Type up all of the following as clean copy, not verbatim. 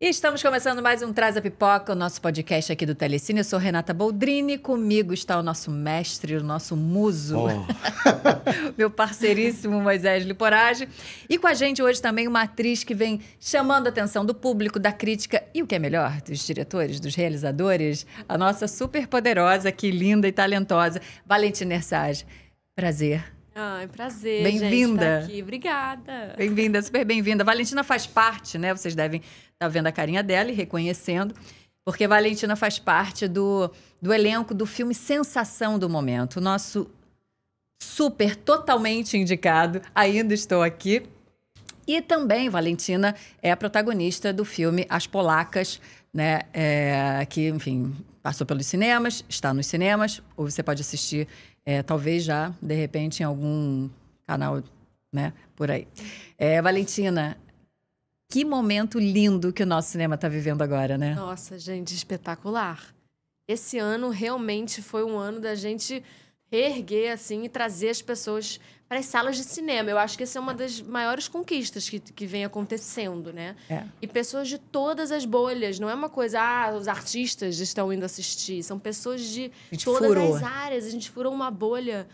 E estamos começando mais um Traz a Pipoca, o nosso podcast aqui do Telecine. Eu sou Renata Boldrini, comigo está o nosso mestre, o nosso muso, meu parceiríssimo Moisés Liporage. E com a gente hoje também uma atriz que vem chamando a atenção do público, da crítica e o que é melhor, dos diretores, dos realizadores, a nossa super poderosa, que linda e talentosa, Valentina Ersage. Prazer. Ai, prazer, bem-vinda. Gente, estar aqui. Obrigada. Bem-vinda, super bem-vinda. Valentina faz parte, né? Vocês devem estar vendo a carinha dela e reconhecendo, porque Valentina faz parte do elenco do filme Sensação do Momento. O nosso super, totalmente indicado, Ainda Estou Aqui. E também Valentina é a protagonista do filme As Polacas, né? Que, enfim, passou pelos cinemas, está nos cinemas, ou você pode assistir talvez já, de repente, em algum canal, né, por aí. Valentina, que momento lindo que o nosso cinema está vivendo agora, né? Nossa, gente, espetacular. Esse ano realmente foi um ano da gente reerguer, assim, e trazer as pessoas para as salas de cinema. Eu acho que essa é uma das maiores conquistas que vem acontecendo, né? E pessoas de todas as bolhas. Não é uma coisa, os artistas estão indo assistir. São pessoas de todas as áreas. A gente furou uma bolha.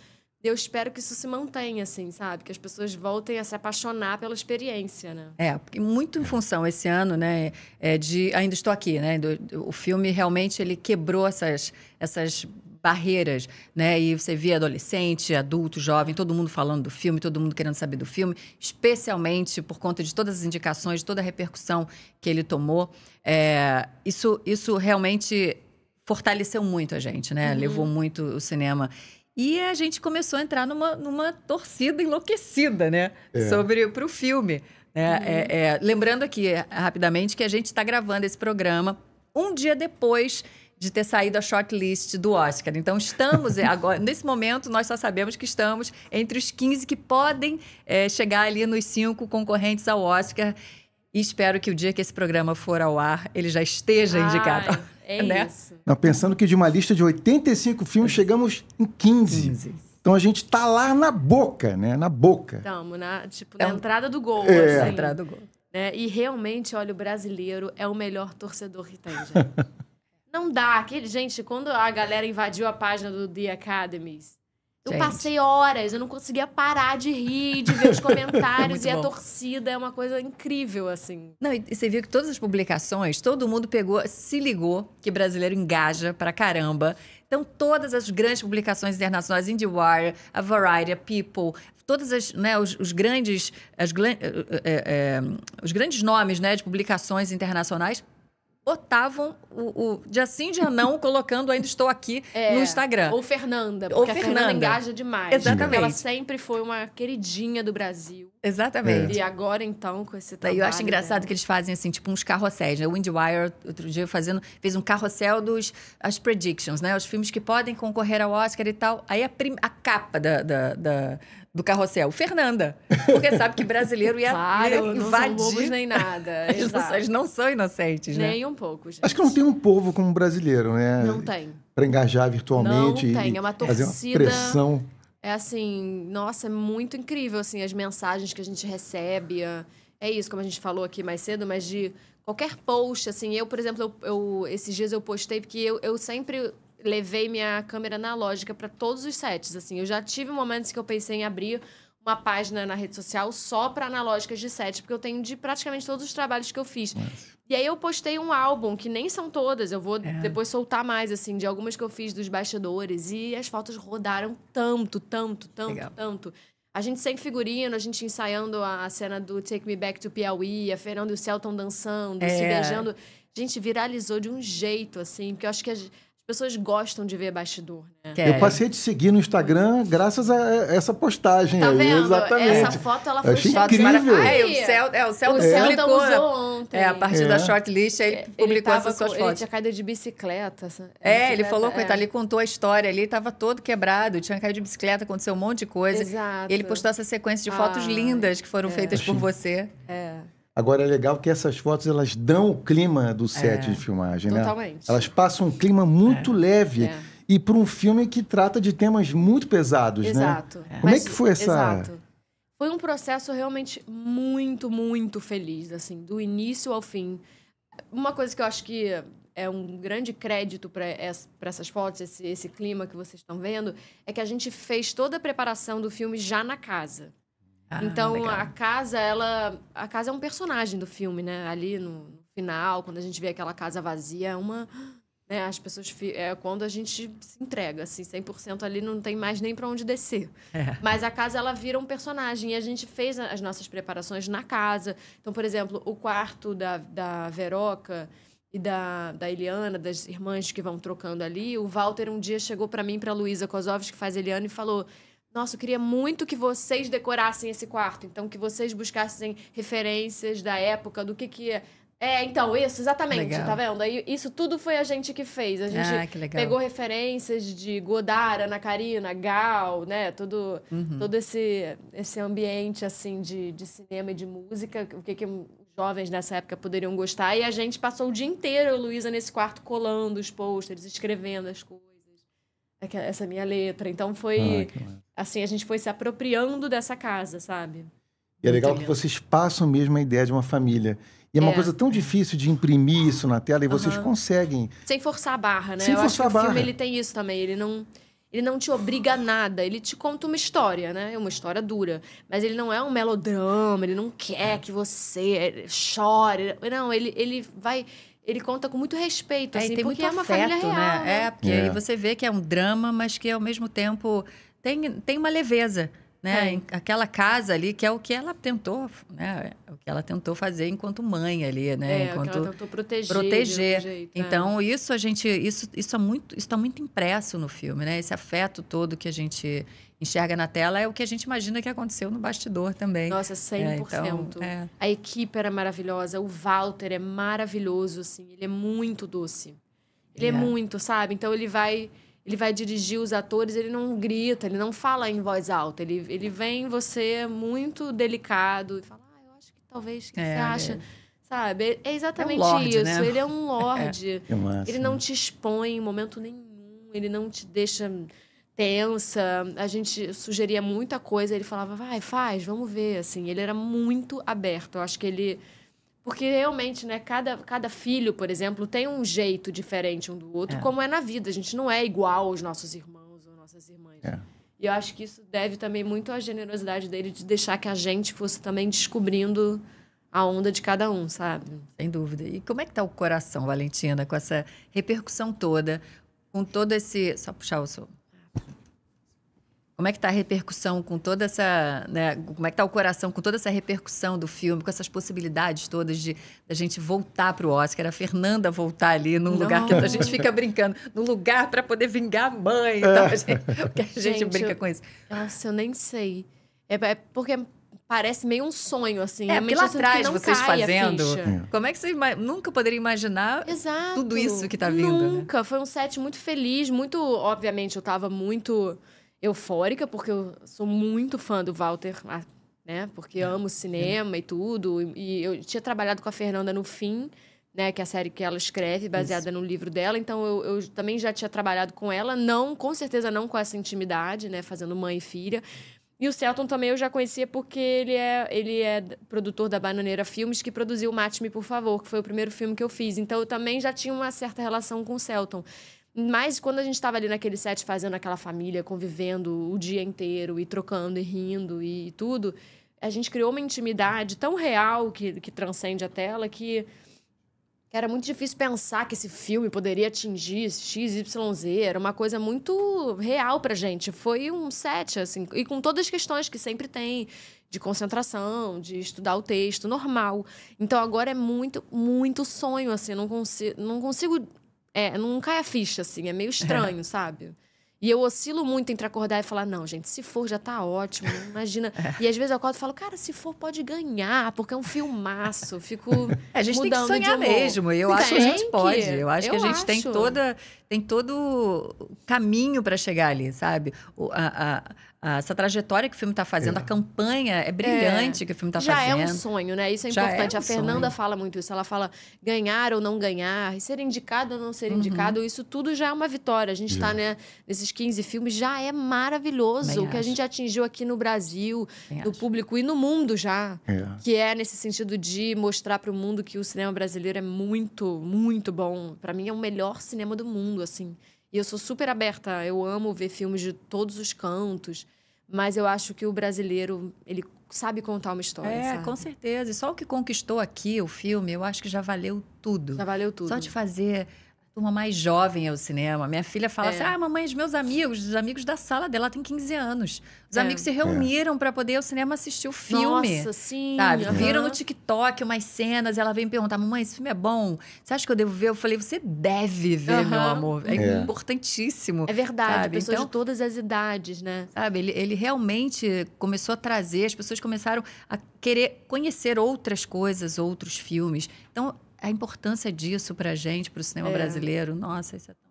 Eu espero que isso se mantenha, assim, sabe? Que as pessoas voltem a se apaixonar pela experiência, né? Porque muito em função esse ano, né, de Ainda Estou Aqui, né? O filme realmente ele quebrou essas barreiras, né? E você via adolescente, adulto, jovem, todo mundo falando do filme, todo mundo querendo saber do filme, especialmente por conta de todas as indicações, de toda a repercussão que ele tomou. Isso realmente fortaleceu muito a gente, né? Levou muito o cinema. E a gente começou a entrar numa torcida enlouquecida, né? Pro filme. Lembrando aqui, rapidamente, que a gente está gravando esse programa um dia depois de ter saído a shortlist do Oscar. Então, estamos agora... Nesse momento, nós só sabemos que estamos entre os 15 que podem chegar ali nos 5 concorrentes ao Oscar. E espero que o dia que esse programa for ao ar, ele já esteja indicado. Né? Isso. Não, pensando que de uma lista de 85 filmes, chegamos em 15. Então, a gente tá lá na boca, né? Na boca. Estamos, na entrada do gol. Na entrada do gol. Né? E realmente, olha, o brasileiro é o melhor torcedor que tem, gente. Não dá. Gente, quando a galera invadiu a página do The Academies, eu passei horas, eu não conseguia parar de rir, de ver os comentários. E a torcida é uma coisa incrível, assim. Não, e você viu que todas as publicações, todo mundo se ligou que brasileiro engaja pra caramba. Então, todas as grandes publicações internacionais, IndieWire, a Variety, a People, todas as, né, os grandes nomes, né, de publicações internacionais botavam o dia sim, dia não, colocando Ainda Estou Aqui no Instagram. Ou Fernanda, porque a Fernanda engaja demais. Exatamente. Ela sempre foi uma queridinha do Brasil. Exatamente. E agora, então, com esse trabalho... Eu acho engraçado que eles fazem, assim, tipo uns carrosséis, né? O IndieWire, outro dia, fez um carrossel as predictions, né? Os filmes que podem concorrer ao Oscar e tal. Aí a capa do carrossel, Fernanda. Porque sabe que brasileiro ia claro, invadir. Não são bobos nem nada. Eles não são inocentes, né? Nem um pouco, gente. Acho que não tem um povo como brasileiro, né? Não tem. Pra engajar virtualmente. Não tem. É uma torcida... Fazer uma pressão. É assim, nossa, é muito incrível, assim, as mensagens que a gente recebe. É isso, como a gente falou aqui mais cedo, mas de qualquer post, assim. Eu, por exemplo, esses dias eu postei, porque eu sempre levei minha câmera analógica para todos os sets, assim. Eu já tive momentos que eu pensei em abrir uma página na rede social só para analógicas de set, porque eu tenho de praticamente todos os trabalhos que eu fiz. Nossa. E aí eu postei um álbum, que nem são todas, eu vou depois soltar mais, assim, de algumas que eu fiz dos bastidores. E as fotos rodaram tanto. A gente sem figurino, a gente ensaiando a cena do Take Me Back to Piauí, a Fernanda e o Celton dançando, se beijando. A gente viralizou de um jeito, assim, porque eu acho que as pessoas gostam de ver bastidor, né? Eu passei a te seguir no Instagram graças a essa postagem tá aí. vendo? Exatamente. Essa foto, ela foi incrível. O Celton usou ontem. A partir da shortlist, ele publicou essas suas fotos. Ele tinha caído de bicicleta. Ele falou, coitado, ele contou a história ali, tava todo quebrado, tinha caído de bicicleta, aconteceu um monte de coisa. Exato. E ele postou essa sequência de fotos lindas que foram feitas por você. Agora, é legal que essas fotos, elas dão o clima do set de filmagem, né? Totalmente. Elas passam um clima muito leve. E para um filme que trata de temas muito pesados, Exato. né? Como é que foi essa... Exato. Foi um processo realmente muito, muito feliz, assim, do início ao fim. uma coisa que eu acho que é um grande crédito para essas fotos, esse clima que vocês estão vendo, é que a gente fez toda a preparação do filme já na casa. Então, legal. a casa é um personagem do filme, né? Ali no final, quando a gente vê aquela casa vazia, né, as pessoas... quando a gente se entrega, assim, 100% ali, não tem mais nem para onde descer. Mas a casa, ela vira um personagem. E a gente fez as nossas preparações na casa. Então, por exemplo, o quarto da Veroca e da Eliana, das irmãs que vão trocando ali, o Walter um dia chegou para mim, para a Luísa Kozovski, que faz Eliana, e falou... Nossa, eu queria muito que vocês decorassem esse quarto. Então, que vocês buscassem referências da época, do que é. Então, isso, exatamente, Legal. tá vendo? Aí, isso tudo foi a gente que fez. A gente que legal. pegou referências de Godard, Ana Karina, Gal, né? Todo esse ambiente, assim, de cinema e de música, o que os jovens nessa época poderiam gostar. E a gente passou o dia inteiro, Luísa, nesse quarto, colando os pôsteres, escrevendo as coisas. Essa minha letra. Então, foi... assim, a gente foi se apropriando dessa casa, sabe? E é legal que vocês passam mesmo a ideia de uma família. E é uma coisa tão difícil de imprimir isso na tela, e vocês conseguem. Sem forçar a barra, né? Sem Eu acho forçar que a o filme barra. ele tem isso também. Ele não te obriga a nada. Ele te conta uma história, né? É uma história dura. Mas ele não é um melodrama. Ele não quer que você chore. Não, ele vai... Ele conta com muito respeito, assim, tem porque muito é uma afeto, família real, né? Porque aí você vê que é um drama, mas que ao mesmo tempo tem uma leveza, né? Aquela casa ali, que é o que ela tentou, né? O que ela tentou fazer enquanto mãe ali, né? O que ela tentou proteger. proteger. De um jeito, então, isso está muito impresso no filme, né? Esse afeto todo que a gente enxerga na tela é o que a gente imagina que aconteceu no bastidor também. Nossa, 100%. A equipe era maravilhosa, o Walter é maravilhoso, assim, ele é muito doce. Ele é muito, sabe? Então ele vai dirigir os atores, ele não grita, ele não fala em voz alta, ele vem em você muito delicado e fala, eu acho que talvez, o que você acha? Sabe? É exatamente lorde, isso, né? ele é um lorde. Massa, ele não te expõe em momento nenhum, ele não te deixa... tensa, a gente sugeria muita coisa, ele falava, vai, faz, vamos ver, assim, ele era muito aberto, eu acho que ele... Porque realmente, né, cada filho, por exemplo, tem um jeito diferente um do outro, como é na vida, a gente não é igual aos nossos irmãos ou nossas irmãs. E eu acho que isso deve também muito à generosidade dele de deixar que a gente fosse também descobrindo a onda de cada um, sabe? Sem dúvida. E como é que tá o coração, Valentina, com essa repercussão toda, com todo esse... Só puxar o som. Como é que está a repercussão com toda essa... Né? Como é que está o coração com toda essa repercussão do filme, com essas possibilidades todas de a gente voltar para o Oscar, a Fernanda voltar ali num lugar que a gente fica brincando, num lugar para poder vingar a mãe. Então, a gente brinca com isso. Nossa, eu nem sei. É porque parece meio um sonho, assim. Porque lá atrás, vocês fazendo... Como é que você nunca poderia imaginar tudo isso que está vindo? Nunca. Né? Foi um set muito feliz, muito... Obviamente, eu estava muito... eufórica, porque eu sou muito fã do Walter, né? Porque amo cinema e tudo. E eu tinha trabalhado com a Fernanda no Fim, né? Que é a série que ela escreve, baseada no livro dela. Então, eu também já tinha trabalhado com ela. Com certeza não com essa intimidade, né? Fazendo mãe e filha. E o Selton também eu já conhecia porque ele é produtor da Bananeira Filmes, que produziu Mate-me, por Favor, que foi o primeiro filme que eu fiz. Então, eu também já tinha uma certa relação com o Selton. Mas quando a gente estava ali naquele set fazendo aquela família, convivendo o dia inteiro e trocando e rindo e tudo, a gente criou uma intimidade tão real que transcende a tela que era muito difícil pensar que esse filme poderia atingir XYZ. Era uma coisa muito real pra gente. Foi um set, assim, e com todas as questões que sempre tem de concentração, de estudar o texto, normal. Então agora é muito, muito sonho, assim, não consigo não cai a ficha, assim, é meio estranho, sabe? E eu oscilo muito entre acordar e falar, não, gente, se for já tá ótimo, imagina. E às vezes eu acordo e falo, cara, se for pode ganhar, porque é um filmaço, fico a gente mudando tem que sonhar mesmo, eu acho que a gente pode. Eu acho que a gente tem todo o caminho para chegar ali, sabe? essa trajetória que o filme está fazendo, a campanha é brilhante que o filme está fazendo. Já é um sonho, né? Isso é importante. A Fernanda sonho. fala muito isso. Ela fala ganhar ou não ganhar, ser indicado ou não ser indicado. Isso tudo já é uma vitória. A gente está, né, nesses 15 filmes, já é maravilhoso. Bem o que a gente atingiu aqui no Brasil, Bem no público e no mundo já. É. Que é nesse sentido de mostrar para o mundo que o cinema brasileiro é muito, muito bom. Para mim, é o melhor cinema do mundo, assim. E eu sou super aberta. Eu amo ver filmes de todos os cantos. Mas eu acho que o brasileiro, ele sabe contar uma história, sabe? Com certeza. E só o que conquistou aqui o filme, eu acho que já valeu tudo. Já valeu tudo. Só de fazer a turma mais jovem ao cinema. Minha filha fala assim, mamãe, os meus amigos, os amigos da sala dela têm 15 anos. Os amigos se reuniram para poder ir ao cinema assistir o filme. Nossa, sim. Sabe? Viram no TikTok umas cenas e ela vem perguntar, mamãe, esse filme é bom? Você acha que eu devo ver? Eu falei, você deve ver, meu amor. É importantíssimo. É verdade, sabe? pessoas Então, de todas as idades, né? sabe, ele realmente começou a trazer, as pessoas começaram a querer conhecer outras coisas, outros filmes. Então, a importância disso pra gente, pro cinema brasileiro, nossa, isso é tão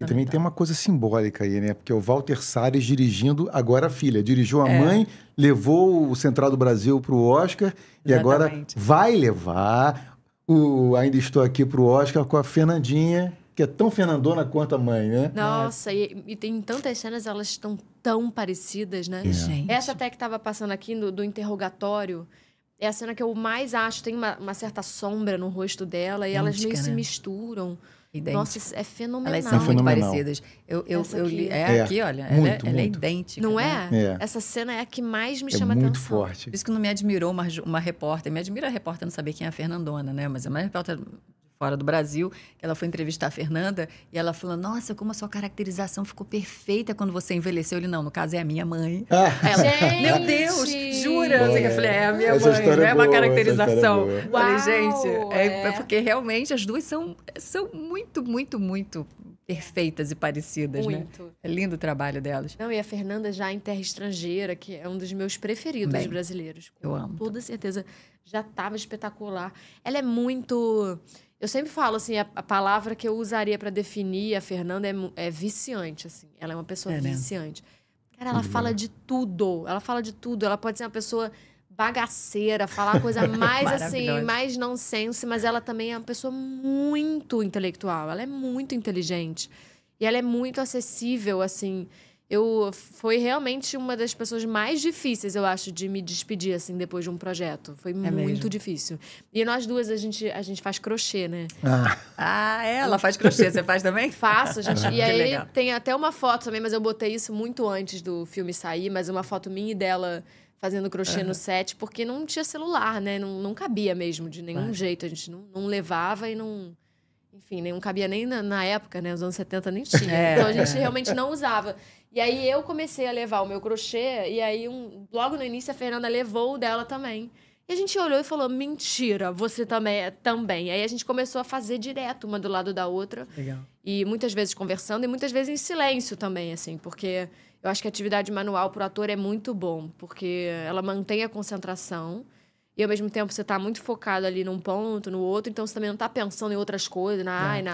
E também tem uma coisa simbólica aí, né? Porque é o Walter Salles dirigindo agora a filha. Dirigiu a mãe, levou o Central do Brasil pro Oscar e agora vai levar o Ainda Estou Aqui pro Oscar com a Fernandinha, que é tão fernandona quanto a mãe, né? Nossa, e tem tantas cenas, elas estão tão parecidas, né? Gente. Essa até que tava passando aqui do interrogatório, é a cena que eu mais acho. Tem uma certa sombra no rosto dela e elas meio se misturam. Idêntica. Nossa, é fenomenal. Elas são muito fenomenal. parecidas. Eu li. É, Aqui, olha. muito, ela é muito. idêntica. Não né? é? Essa cena é a que mais me chama muito atenção. forte. Por isso que não me admirou uma repórter. Me admira a repórter não saber quem é a Fernandona, né? Mas é uma repórter fora do Brasil, que ela foi entrevistar a Fernanda e ela falou, nossa, como a sua caracterização ficou perfeita quando você envelheceu. Ele, não, no caso é a minha mãe. Ela, Gente! meu Deus, jura? Boa. Eu falei, é a minha Essa mãe, história não é é uma boa, caracterização. essa história é boa. Falei, Uau, gente, é porque realmente as duas são muito, muito, muito perfeitas e parecidas, Muito. né? É lindo o trabalho delas. Não, e a Fernanda já em Terra Estrangeira, que é um dos meus preferidos Bem, brasileiros. eu amo. Com toda certeza. Já estava espetacular. Ela é muito... Eu sempre falo, assim, a palavra que eu usaria para definir a Fernanda é viciante, assim. Ela é uma pessoa viciante. Cara, ela fala de tudo. Ela fala de tudo. Ela pode ser uma pessoa bagaceira, falar a coisa mais, assim, mais nonsense, mas ela também é uma pessoa muito intelectual. Ela é muito inteligente. E ela é muito acessível, assim. Foi realmente uma das pessoas mais difíceis, eu acho, de me despedir, assim, depois de um projeto. Foi muito mesmo? difícil. E nós duas, a gente faz crochê, né? Ela faz crochê. Você faz também? Faço, gente. E Que aí legal. tem até uma foto também, mas eu botei isso muito antes do filme sair, mas uma foto minha e dela fazendo crochê no set, porque não tinha celular, né? Não cabia mesmo, de nenhum jeito. A gente não levava e não... Enfim, não cabia nem na época, né? Nos anos 70 nem tinha. Então a gente realmente não usava. E aí eu comecei a levar o meu crochê, e aí logo no início a Fernanda levou o dela também. E a gente olhou e falou, mentira, você também. Aí a gente começou a fazer direto, uma do lado da outra. Legal. E muitas vezes conversando, e muitas vezes em silêncio também, assim. Porque eu acho que a atividade manual pro ator é muito bom, porque ela mantém a concentração. E, ao mesmo tempo, você tá muito focado ali num ponto, no outro. Então, você também não tá pensando em outras coisas.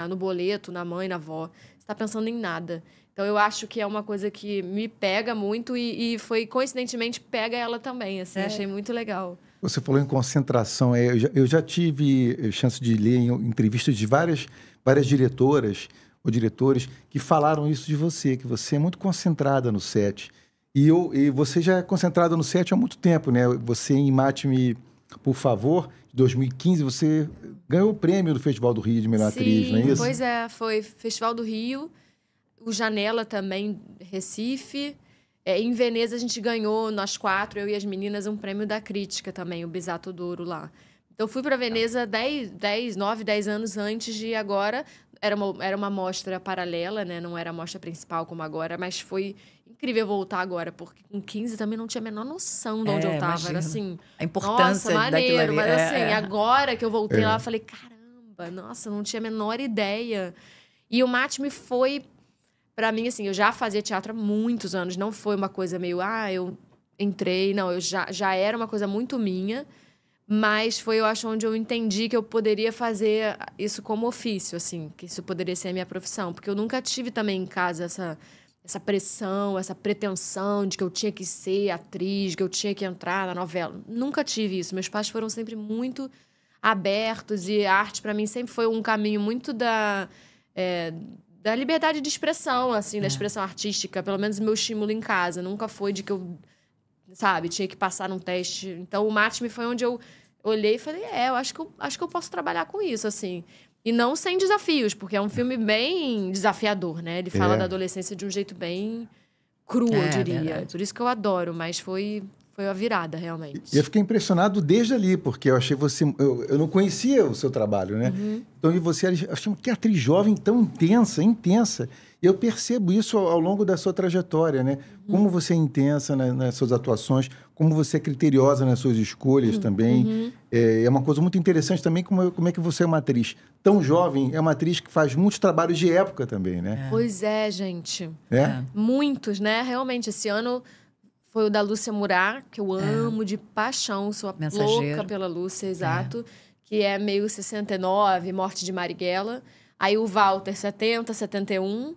No boleto, na mãe, na avó. Você tá pensando em nada. Então, eu acho que é uma coisa que me pega muito. E foi, coincidentemente, pega ela também. Assim, achei muito legal. Você falou em concentração. Eu já tive chance de ler em entrevistas de várias diretoras ou diretores que falaram isso de você, que você é muito concentrada no set. E você já é concentrada no set há muito tempo, né? Você, em Mate-me, por favor, de 2015, você ganhou o prêmio do Festival do Rio de Melhor Atriz, não é isso? Pois é. Foi Festival do Rio, o Janela também, Recife. Em Veneza, a gente ganhou, nós 4, eu e as meninas, um prêmio da crítica também, o Bisato d'Ouro lá. Então, fui para Veneza 9, 10 anos antes de agora. Era uma mostra paralela, né? Não era a mostra principal como agora, mas foi incrível voltar agora, porque com 15 também não tinha a menor noção de onde eu tava. Imagino. Era assim, A importância nossa, daquilo maneiro, ali. mas assim, agora que eu voltei lá, eu falei, caramba, nossa, não tinha a menor ideia. E o Mate-me foi, pra mim, assim, eu já fazia teatro há muitos anos, não foi uma coisa meio, eu entrei, não, eu já era uma coisa muito minha, mas foi, eu acho, onde eu entendi que eu poderia fazer isso como ofício, assim, que isso poderia ser a minha profissão, porque eu nunca tive também em casa essa pressão, essa pretensão de que eu tinha que ser atriz, que eu tinha que entrar na novela. Nunca tive isso. Meus pais foram sempre muito abertos e a arte, para mim, sempre foi um caminho muito da liberdade de expressão, assim, da expressão artística. Pelo menos o meu estímulo em casa. Nunca foi de que eu, sabe, tinha que passar num teste. Então, o Mate-me foi onde eu olhei e falei, eu acho que eu posso trabalhar com isso, assim. E não sem desafios, porque é um filme bem desafiador, né? Ele fala da adolescência de um jeito bem cru, eu diria. Verdade. Por isso que eu adoro, mas foi a virada, realmente. E eu fiquei impressionado desde ali, porque eu achei você... Eu não conhecia o seu trabalho, né? Então, e você, eu achei que atriz jovem tão intensa. E eu percebo isso ao longo da sua trajetória, né? Como você é intensa nas suas atuações, como você é criteriosa nas suas escolhas também. É uma coisa muito interessante também como é que você é uma atriz tão jovem, é uma atriz que faz muitos trabalhos de época também, né? Pois é, gente. É? Muitos, né? Realmente, esse ano foi o da Lúcia Murat, que eu amo de paixão, sou louca pela Lúcia, exato. Que é meio 69, Morte de Marighella. Aí o Walter, 70, 71.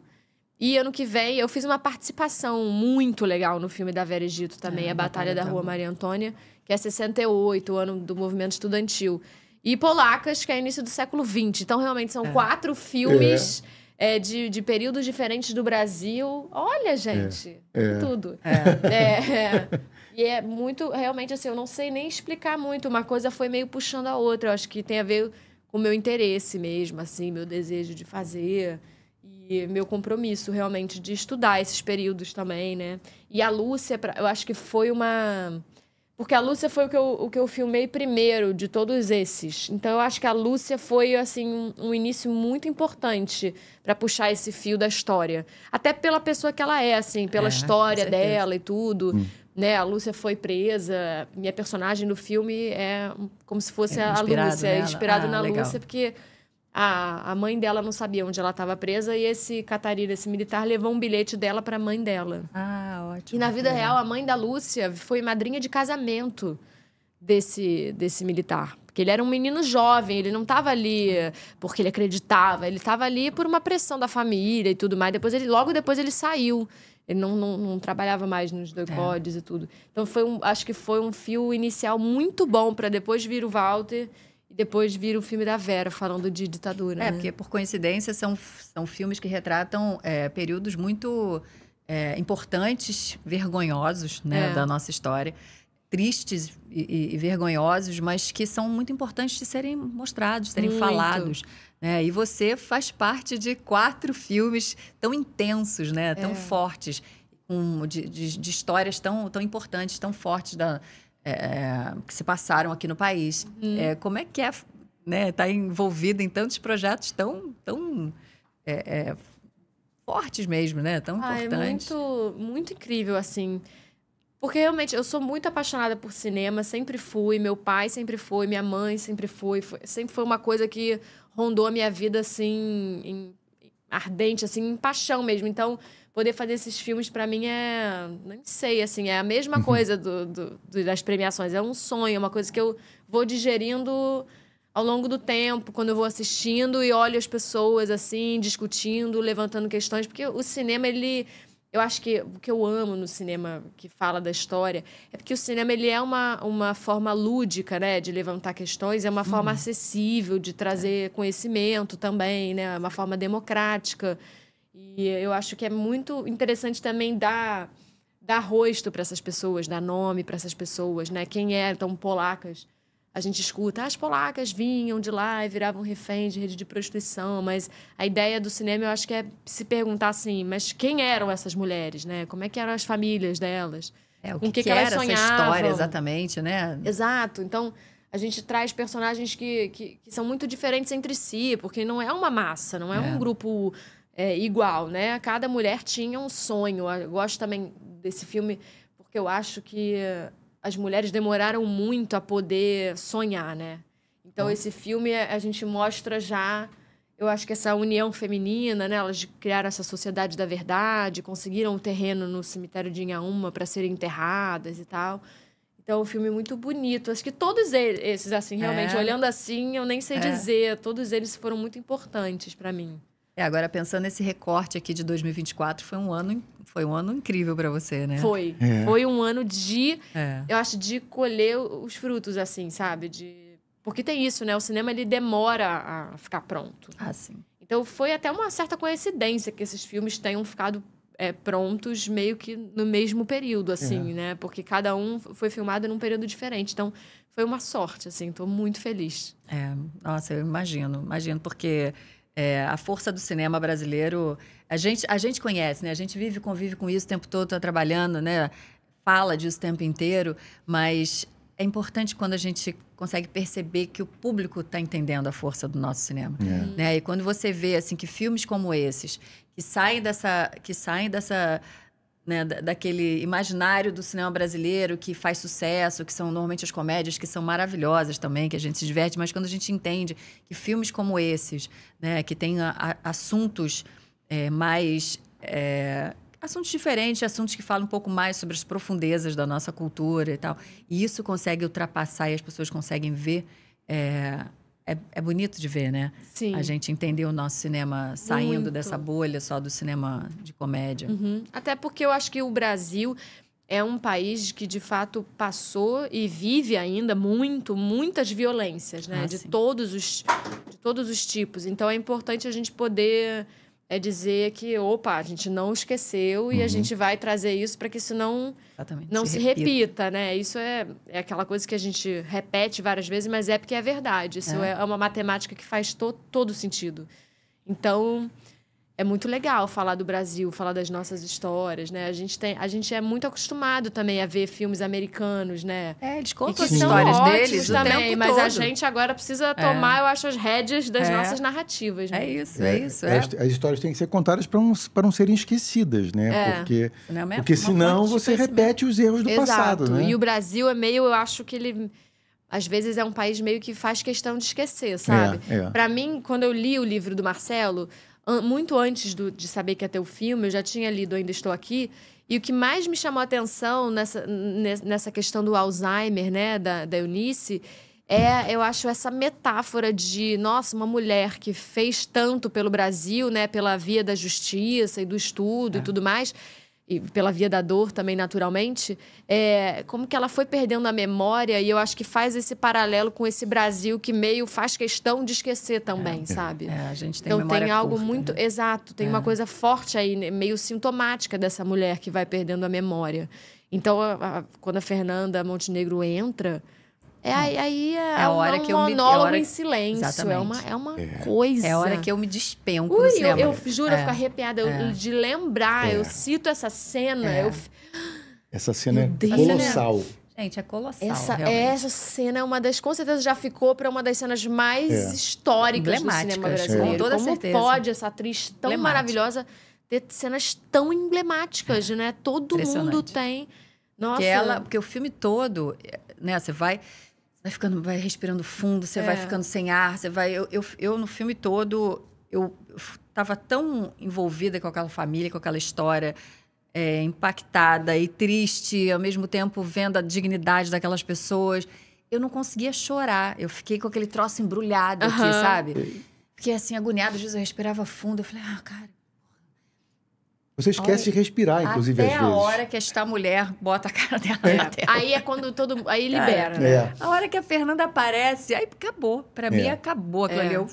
E ano que vem, eu fiz uma participação muito legal no filme da Vera Egito também, A Batalha da Rua Maria Antônia, que é 68, o ano do movimento estudantil. E Polacas, que é início do século XX. Então, realmente, são 4 filmes de períodos diferentes do Brasil. Olha, gente, tudo. E é muito, realmente, assim, eu não sei nem explicar muito. Uma coisa foi meio puxando a outra. Eu acho que tem a ver com o meu interesse mesmo, assim, meu desejo de fazer... E meu compromisso, realmente, de estudar esses períodos também, né? E a Lúcia, eu acho que foi uma... Porque a Lúcia foi o que eu filmei primeiro de todos esses. Então, eu acho que a Lúcia foi, assim, um início muito importante para puxar esse fio da história. Até pela pessoa que ela é, assim, pela história dela e tudo. Né? A Lúcia foi presa. Minha personagem no filme é como se fosse a Lúcia. É inspirado na Lúcia, porque... A mãe dela não sabia onde ela estava presa e esse Catarina, esse militar, levou um bilhete dela para a mãe dela. Ah, ótimo. E na vida real, a mãe da Lúcia foi madrinha de casamento desse militar. Porque ele era um menino jovem, ele não estava ali porque ele acreditava, ele estava ali por uma pressão da família e tudo mais. Logo depois ele saiu. Ele não trabalhava mais nos doicódios e tudo. Então, acho que foi um fio inicial muito bom para depois vir o Walter... E depois vira o filme da Vera, falando de ditadura. Né? Porque, por coincidência, são filmes que retratam períodos muito importantes, vergonhosos, né, da nossa história. Tristes e vergonhosos, mas que são muito importantes de serem mostrados, de serem falados. Né? E você faz parte de 4 filmes tão intensos, né, tão fortes, de histórias tão importantes, tão fortes que se passaram aqui no país. Como é que né, estar envolvida em tantos projetos tão fortes mesmo, né? Tão importantes. É muito incrível, assim. Porque, realmente, eu sou muito apaixonada por cinema, sempre fui. Meu pai sempre foi, minha mãe sempre foi. Sempre foi uma coisa que rondou a minha vida, assim, ardente, assim, em paixão mesmo. Então... Poder fazer esses filmes, para mim, nem sei, assim, é a mesma coisa das premiações. É um sonho, é uma coisa que eu vou digerindo ao longo do tempo, quando eu vou assistindo e olho as pessoas, assim, discutindo, levantando questões. Porque o cinema, eu acho que o que eu amo no cinema, que fala da história, é porque o cinema, ele é uma forma lúdica, né, de levantar questões, é uma forma acessível de trazer conhecimento também, né, uma forma democrática. E eu acho que é muito interessante também dar rosto para essas pessoas, dar nome para essas pessoas, né? Quem eram? Então, polacas. A gente escuta, as polacas vinham de lá e viravam reféns de rede de prostituição. Mas a ideia do cinema, eu acho que é se perguntar assim, mas quem eram essas mulheres, né? Como é que eram as famílias delas? O que elas sonhavam? Essa história, exatamente, né? Exato. Então... A gente traz personagens que são muito diferentes entre si, porque não é uma massa, não é um grupo igual, né? Cada mulher tinha um sonho. Eu gosto também desse filme porque eu acho que as mulheres demoraram muito a poder sonhar, né? Então, esse filme a gente mostra já... Eu acho que essa união feminina, né? Elas criaram essa sociedade da verdade, conseguiram um terreno no cemitério de Inhaúma para serem enterradas e tal... Então, é um filme muito bonito. Acho que todos esses, assim, realmente, olhando assim, eu nem sei dizer. Todos eles foram muito importantes para mim. Agora pensando nesse recorte aqui de 2024, foi um ano incrível para você, né? Foi. Foi um ano de, eu acho, de colher os frutos, assim, sabe? Porque tem isso, né? O cinema, ele demora a ficar pronto. Ah, sim. Então, foi até uma certa coincidência que esses filmes tenham ficado prontos meio que no mesmo período, assim, né? Porque cada um foi filmado num período diferente. Então, foi uma sorte, assim. Estou muito feliz. Nossa, eu imagino, porque a força do cinema brasileiro, a gente conhece, né? A gente convive com isso o tempo todo, está trabalhando, né? Fala disso o tempo inteiro, mas é importante quando a gente consegue perceber que o público está entendendo a força do nosso cinema, né? E quando você vê assim que filmes como esses que saem dessa né, daquele imaginário do cinema brasileiro que faz sucesso, que são normalmente as comédias que são maravilhosas também, que a gente se diverte, mas quando a gente entende que filmes como esses, né, que têm assuntos mais assuntos diferentes, assuntos que falam um pouco mais sobre as profundezas da nossa cultura e tal. E isso consegue ultrapassar e as pessoas conseguem ver. É bonito de ver, né? Sim. A gente entender o nosso cinema saindo dessa bolha só do cinema de comédia. Até porque eu acho que o Brasil é um país que, de fato, passou e vive ainda muitas violências, né? De todos os tipos. Então, é importante a gente poder dizer que, a gente não esqueceu e a gente vai trazer isso para que isso não se repita, né? Isso é aquela coisa que a gente repete várias vezes, mas é porque é verdade. Isso é uma matemática que faz todo sentido. Então, é muito legal falar do Brasil, falar das nossas histórias, né? A gente é muito acostumado também a ver filmes americanos, né? Eles contam as são histórias ótimos deles também, mas todo. A gente agora precisa tomar, eu acho, as rédeas das nossas narrativas. Né? É isso. As histórias têm que ser contadas para não serem esquecidas, né? Porque senão você repete os erros do passado, né? E o Brasil eu acho que ele... Às vezes é um país meio que faz questão de esquecer, sabe? Para mim, quando eu li o livro do Marcelo, muito antes de saber que ia ter o filme, eu já tinha lido Ainda Estou Aqui, e o que mais me chamou a atenção nessa questão do Alzheimer, né, da Eunice, eu acho essa metáfora de, nossa, uma mulher que fez tanto pelo Brasil, né, pela via da justiça e do estudo e tudo mais, e pela via da dor também, naturalmente, como que ela foi perdendo a memória, e eu acho que faz esse paralelo com esse Brasil que meio faz questão de esquecer também, sabe? A gente tem então memória tem algo curta, muito... né? Exato, tem uma coisa forte aí, né, meio sintomática dessa mulher que vai perdendo a memória. Então, quando a Fernanda Montenegro entra... Aí é a hora um que eu monólogo em silêncio. Exatamente. É uma coisa. É a hora que eu me despenco no cinema. Eu juro, eu fico arrepiada. De lembrar, eu cito essa cena. Essa cena é Deus. colossal. Gente, é colossal, Essa cena é uma das... Com certeza já ficou para uma das cenas mais históricas do cinema brasileiro. Com toda Como certeza. pode essa atriz tão maravilhosa ter cenas tão emblemáticas, né? Todo mundo tem. Nossa. Porque o filme todo, né? Você vai respirando fundo, você vai ficando sem ar, você vai... Eu no filme todo, eu estava tão envolvida com aquela família, com aquela história, impactada e triste, ao mesmo tempo vendo a dignidade daquelas pessoas. Eu não conseguia chorar. Eu fiquei com aquele troço embrulhado aqui, sabe? Fiquei assim, agoniada. Às vezes eu respirava fundo. Eu falei, cara... Você esquece de respirar, inclusive, às vezes. Até a hora que esta mulher bota a cara dela na tela. Aí é quando aí libera, né? A hora que a Fernanda aparece, aí acabou. Pra mim, acabou aquilo ali. Eu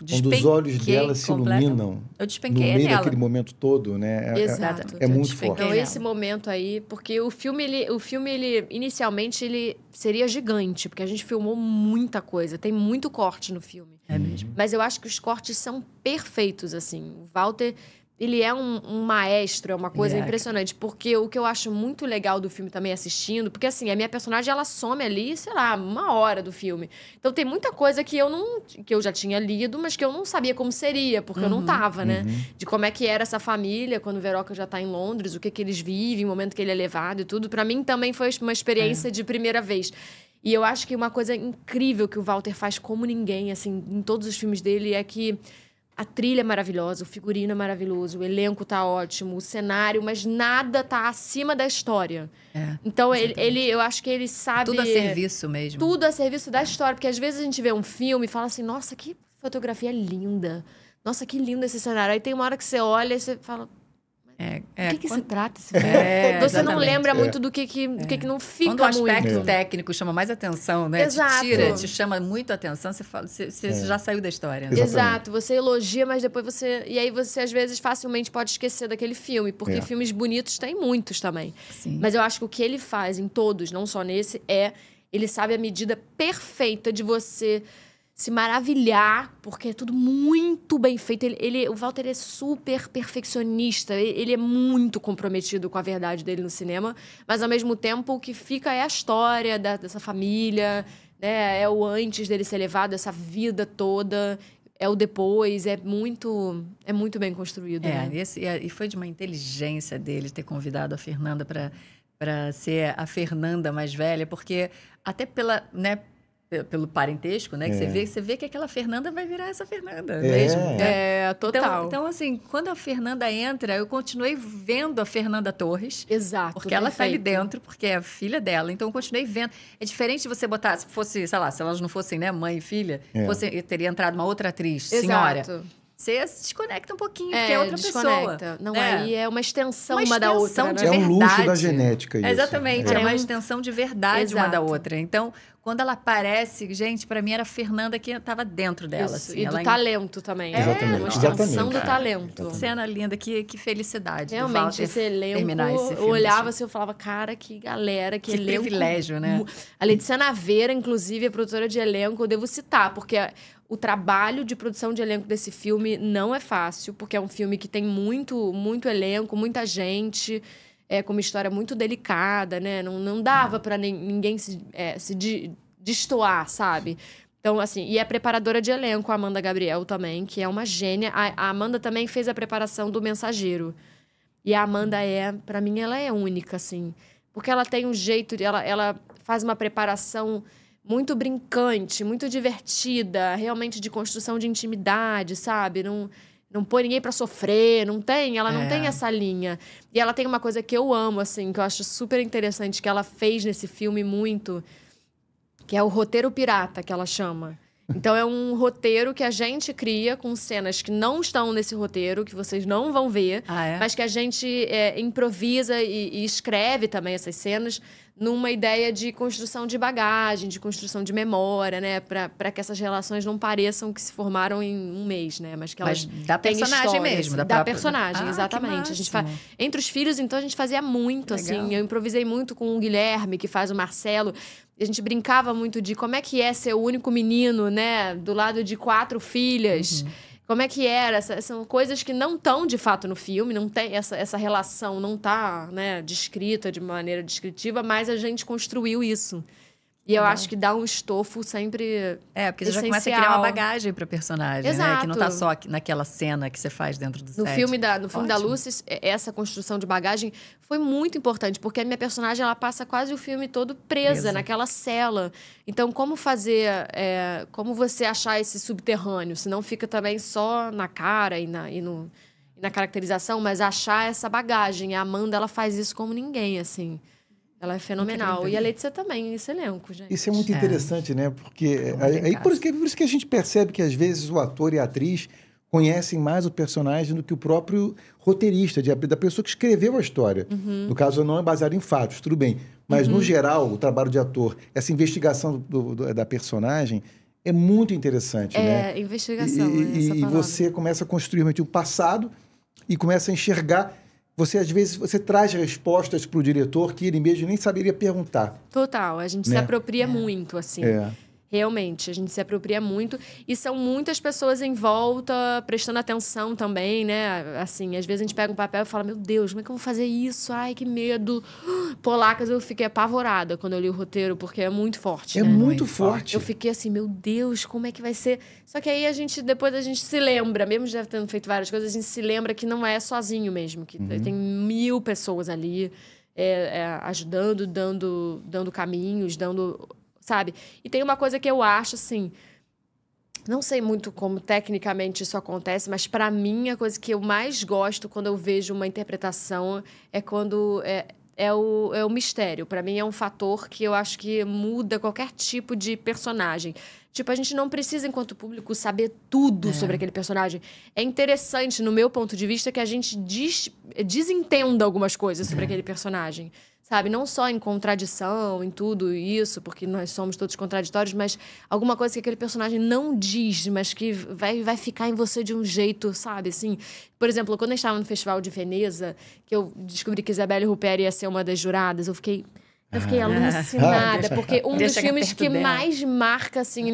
despenquei. Quando os olhos dela se iluminam. Eu despenquei no meio nela. daquele momento todo, né? Exato. É muito forte. Então, esse momento aí... Porque o filme, inicialmente, ele seria gigante. Porque a gente filmou muita coisa. Tem muito corte no filme. É mesmo. Mas eu acho que os cortes são perfeitos, assim. O Walter... Ele é um maestro, é uma coisa impressionante. Porque o que eu acho muito legal do filme também assistindo... Porque, assim, a minha personagem, ela some ali, sei lá, 1 hora do filme. Então, tem muita coisa que eu já tinha lido, mas que eu não sabia como seria. Porque eu não tava, né? De como é que era essa família, quando o Veroca já tá em Londres. O que eles vivem, o momento que ele é levado e tudo. Pra mim, também foi uma experiência de primeira vez. E eu acho que uma coisa incrível que o Walter faz como ninguém, assim, em todos os filmes dele, é que... A trilha é maravilhosa, o figurino é maravilhoso, o elenco tá ótimo, o cenário, mas nada tá acima da história. Então, eu acho que ele sabe... Tudo a serviço mesmo. Tudo a serviço da história. Porque às vezes a gente vê um filme e fala assim, nossa, que fotografia linda. nossa, que lindo esse cenário. Aí tem uma hora que você olha e você fala... Do que se trata esse filme? Você não lembra muito do que não fica quando o aspecto muito. técnico chama mais atenção, né? Exato. Te chama muito a atenção, você já saiu da história. Né? Exato. Você elogia, mas depois você... E aí você, às vezes, facilmente pode esquecer daquele filme. Porque filmes bonitos tem muitos também. Sim. Mas eu acho que o que ele faz em todos, não só nesse, ele sabe a medida perfeita de você... se maravilhar, porque é tudo muito bem feito. O Walter é super perfeccionista, ele é muito comprometido com a verdade dele no cinema, mas, ao mesmo tempo, o que fica é a história dessa família, né? É o antes dele ser levado, essa vida toda, é o depois, é muito bem construído. Né? E foi de uma inteligência dele ter convidado a Fernanda para ser a Fernanda mais velha, porque até pelo parentesco, né? Que você vê que aquela Fernanda vai virar essa Fernanda mesmo. Né? Total. Então, assim, quando a Fernanda entra, eu continuei vendo a Fernanda Torres. Exato. Porque ela tá ali dentro, porque é a filha dela. Então, eu continuei vendo. É diferente de você botar, se fosse, sei lá, se elas não fossem, né, mãe e filha, teria entrado uma outra atriz, senhora. Você se desconecta um pouquinho, porque é outra pessoa. Não, aí é uma extensão uma da outra. De é um luxo verdade. da genética isso. Exatamente, é uma extensão de verdade uma da outra. Então, quando ela aparece, gente, pra mim era a Fernanda que estava dentro dela. Assim, e do talento também. Exatamente. Uma extensão do talento. Que cena linda, que felicidade. Realmente, esse elenco, eu olhava assim, eu falava, cara, que galera, que elenco. Privilégio, né? A Letícia Naveira, inclusive, a produtora de elenco, eu devo citar, porque o trabalho de produção de elenco desse filme não é fácil, porque é um filme que tem muito, muito elenco, muita gente, com uma história muito delicada, né? Não dava para ninguém se destoar, sabe? Então, assim, e é preparadora de elenco, a Amanda Gabriel também, que é uma gênia. A Amanda também fez a preparação do Mensageiro. E a Amanda para mim, ela é única, assim. Porque ela tem um jeito, ela faz uma preparação muito brincante, muito divertida, realmente de construção de intimidade, sabe? Não põe ninguém pra sofrer, ela não tem essa linha. E ela tem uma coisa que eu amo, assim, que eu acho super interessante, que ela fez nesse filme muito, que é o roteiro pirata, que ela chama. Então, é um roteiro que a gente cria com cenas que não estão nesse roteiro, que vocês não vão ver, mas que a gente improvisa e escreve também essas cenas numa ideia de construção de bagagem, de construção de memória, né? Para que essas relações não pareçam que se formaram em um mês, né? Mas que elas da personagem mesmo. Da personagem, exatamente. A gente entre os filhos, então, a gente fazia muito, assim. Eu improvisei muito com o Guilherme, que faz o Marcelo. A gente brincava muito de como é que é ser o único menino, né? Do lado de 4 filhas. Como é que era? São coisas que não estão, de fato, no filme. Não tem essa relação, não está, né, descrita de maneira descritiva, mas a gente construiu isso. E eu acho que dá um estofo sempre porque você já começa a criar uma bagagem para personagem, né? Que não está só naquela cena que você faz dentro do set. No filme da Lucy, essa construção de bagagem foi muito importante, porque a minha personagem, ela passa quase o filme todo presa naquela cela. Então, como fazer... como você achar esse subterrâneo? Senão fica também só na cara e na caracterização, mas achar essa bagagem. A Amanda, ela faz isso como ninguém, assim... Ela é fenomenal. Incrível. E a Letícia também, esse elenco, gente. Isso é muito interessante, né? Porque por isso que a gente percebe que, às vezes, o ator e a atriz conhecem mais o personagem do que o próprio roteirista, da pessoa que escreveu a história. No caso, não é baseado em fatos, tudo bem. Mas, no geral, o trabalho de ator, essa investigação da personagem é muito interessante, né? Investigação, e você começa a construir realmente o passado e começa a enxergar... às vezes, você traz respostas para o diretor que ele mesmo nem saberia perguntar. Total. A gente se apropria muito, assim. Realmente, a gente se apropria muito. E são muitas pessoas em volta, prestando atenção também, né? Assim, às vezes a gente pega um papel e fala, meu Deus, como é que eu vou fazer isso? Ai, que medo. Polacas, eu fiquei apavorada quando eu li o roteiro, porque é muito forte, né? Muito forte. Eu fiquei assim, meu Deus, como é que vai ser? Só que aí depois a gente se lembra, mesmo já tendo feito várias coisas, a gente se lembra que não é sozinho mesmo, que tem 1000 pessoas ali ajudando, dando caminhos, sabe? E tem uma coisa que eu acho, assim... Não sei muito como tecnicamente isso acontece, mas para mim a coisa que eu mais gosto quando eu vejo uma interpretação é quando é o mistério. Para mim é um fator que eu acho que muda qualquer tipo de personagem. Tipo, a gente não precisa, enquanto público, saber tudo sobre aquele personagem. É interessante, no meu ponto de vista, que a gente desentenda algumas coisas sobre aquele personagem. Sabe? Não só em contradição, em tudo isso, porque nós somos todos contraditórios, mas alguma coisa que aquele personagem não diz, mas que vai ficar em você de um jeito, sabe? Assim, por exemplo, quando eu estava no Festival de Veneza, que eu descobri que Isabelle Huppert ia ser uma das juradas, eu fiquei alucinada, porque um dos filmes que mais marca, assim,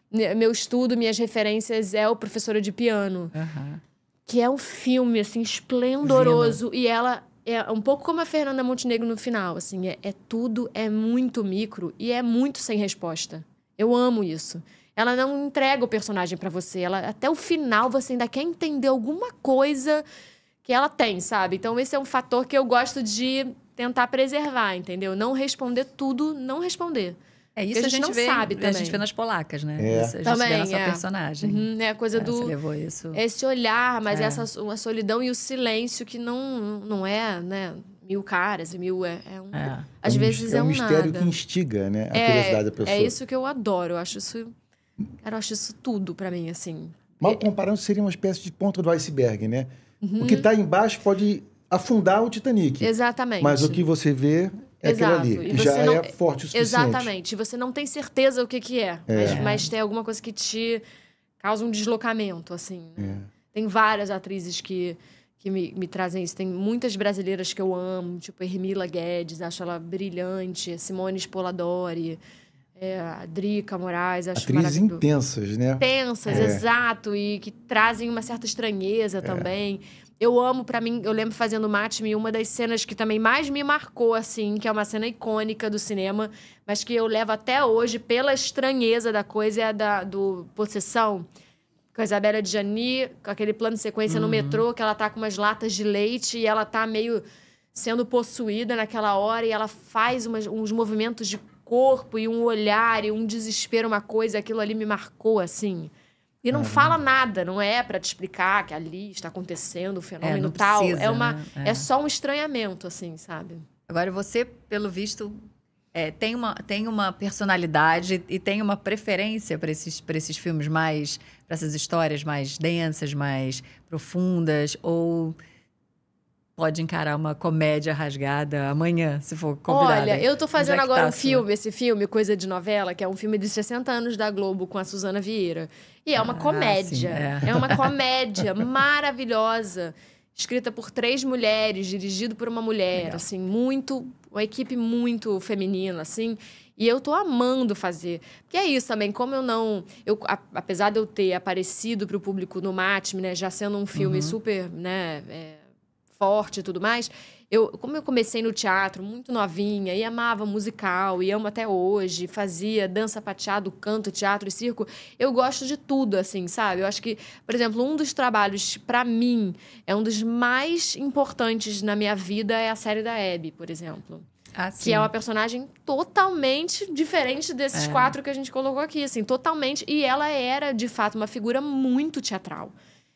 meu estudo, minhas referências é O Professora de Piano. Que é um filme, assim, esplendoroso. E ela é um pouco como a Fernanda Montenegro no final, assim. Tudo é muito micro e é muito sem resposta. Eu amo isso. Ela não entrega o personagem pra você. Até o final, você ainda quer entender alguma coisa que ela tem, sabe? Então, esse é um fator que eu gosto de tentar preservar, entendeu? Não responder tudo, não responder. Isso a gente não sabe também. A gente vê nas polacas, né? Isso a gente vê na sua personagem. É a coisa do... Você levou isso. Esse olhar, mas a solidão e o silêncio que não é, né? 1000 caras e 1000 às vezes é um mistério nada. Que instiga, né? A curiosidade da pessoa. É isso que eu adoro. Eu acho isso tudo pra mim, assim. Mal comparando, seria uma espécie de ponta do iceberg, né? O que está embaixo pode afundar o Titanic. Exatamente. Mas o que você vê é aquilo ali, que já é forte o suficiente. Exatamente. Você não tem certeza o que é. Mas tem alguma coisa que te causa um deslocamento, assim. Tem várias atrizes que me trazem isso. Tem muitas brasileiras que eu amo, tipo Hermila Guedes, acho ela brilhante. Simone Spoladori, a Drica Moraes, acho atrizes intensas, né? Intensas, exato. E que trazem uma certa estranheza também. Eu amo, pra mim, eu lembro fazendo Match Me, uma das cenas que também mais me marcou, assim, que é uma cena icônica do cinema, mas que eu levo até hoje pela estranheza da coisa, é a do Possessão, com a Isabelle Adjani, com aquele plano de sequência no metrô, que ela tá com umas latas de leite e ela tá meio sendo possuída naquela hora e ela faz uns movimentos de corpo e um olhar e um desespero, uma coisa, aquilo ali me marcou, assim. E não fala nada, não é pra te explicar que ali está acontecendo o fenômeno tal. Precisa, é só um estranhamento, assim, sabe? Agora, você, pelo visto, tem uma personalidade e tem uma preferência para esses filmes mais... para essas histórias mais densas, mais profundas, ou pode encarar uma comédia rasgada amanhã, se for convidada? Olha, eu tô fazendo agora esse filme, Coisa de Novela, que é um filme de 60 anos da Globo com a Suzana Vieira. E é uma comédia. Sim, é uma comédia maravilhosa, escrita por 3 mulheres, dirigido por uma mulher, Legal. assim, uma equipe muito feminina, assim. E eu tô amando fazer. Porque é isso também, como apesar de eu ter aparecido pro público no Match Me, né, já sendo um filme super, né, forte e tudo mais, como eu comecei no teatro muito novinha e amava musical e amo até hoje, fazia dança pateado, canto, teatro e circo, eu gosto de tudo, assim, sabe? Eu acho que, por exemplo, um dos trabalhos, pra mim, é um dos mais importantes na minha vida é a série da Abby, por exemplo. Que é uma personagem totalmente diferente desses 4 que a gente colocou aqui, assim, totalmente. E ela era, de fato, uma figura muito teatral.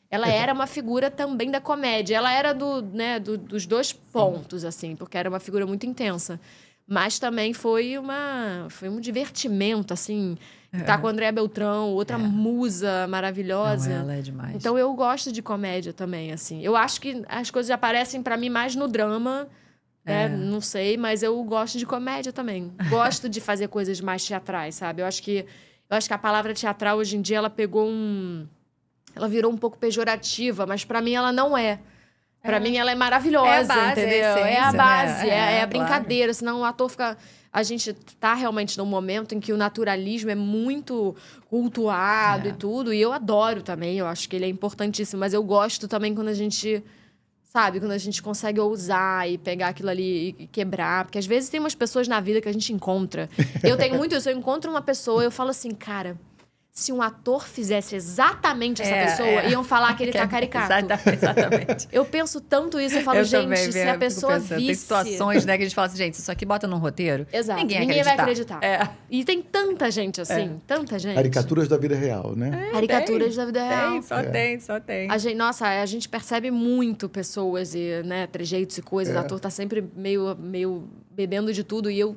Ela era uma figura também da comédia. Ela era dos 2 pontos, assim, porque era uma figura muito intensa. Mas também foi um divertimento, assim. Tá com a Andréa Beltrão, outra musa maravilhosa. Não, ela é demais. Então, eu gosto de comédia também, assim. Eu acho que as coisas aparecem pra mim mais no drama, né? Não sei, mas eu gosto de comédia também. Gosto de fazer coisas mais teatrais, sabe? Eu acho que a palavra teatral, hoje em dia, ela virou um pouco pejorativa, mas pra mim ela não é. Pra mim ela é maravilhosa, É a base, entendeu? é É a base, né? é a brincadeira. Claro. Senão o ator fica... A gente tá realmente num momento em que o naturalismo é muito cultuado e tudo. E eu adoro também, eu acho que ele é importantíssimo. Mas eu gosto também quando a gente... Sabe? Quando a gente consegue ousar e pegar aquilo ali e quebrar. Porque às vezes tem umas pessoas na vida que a gente encontra. Eu tenho muito isso. Eu encontro uma pessoa, eu falo assim, cara... Se um ator fizesse exatamente essa pessoa, iam falar que ele tá caricato. Exatamente. Eu penso tanto isso, eu falo, gente, se a pessoa visse... Tem situações, né, que a gente fala assim, gente, isso aqui bota num roteiro, exato. Ninguém vai acreditar. E tem tanta gente assim, tanta gente. Caricaturas da vida real, né? Caricaturas da vida real. Só tem. A gente percebe muito pessoas e, né, trejeitos e coisas. O ator tá sempre meio bebendo de tudo. E eu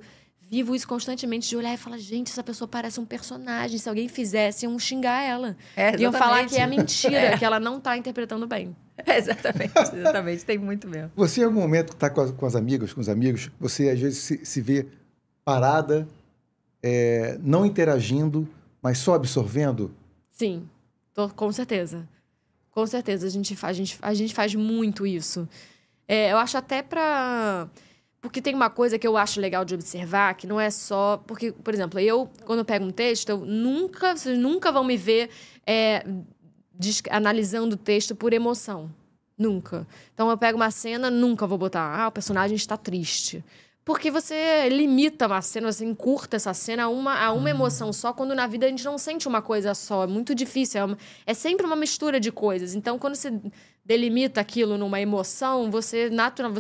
vivo isso constantemente, de olhar e falar, gente, essa pessoa parece um personagem. Se alguém fizesse, iam xingar ela. Iam falar que é mentira, que ela não tá interpretando bem. Exatamente. Tem muito mesmo. Você, em algum momento, que está com as amigas, com os amigos, você, às vezes, se vê parada, não interagindo, mas só absorvendo? Sim, com certeza. Com certeza, a gente faz muito isso. Eu acho até porque tem uma coisa que eu acho legal de observar, que não é só... Porque, por exemplo, quando eu pego um texto, vocês nunca vão me ver analisando o texto por emoção. Nunca. Então, eu pego uma cena, nunca vou botar, o personagem está triste. Porque você limita uma cena, você encurta essa cena a uma emoção só, quando na vida a gente não sente uma coisa só. É muito difícil. É sempre uma mistura de coisas. Então, quando você delimita aquilo numa emoção, você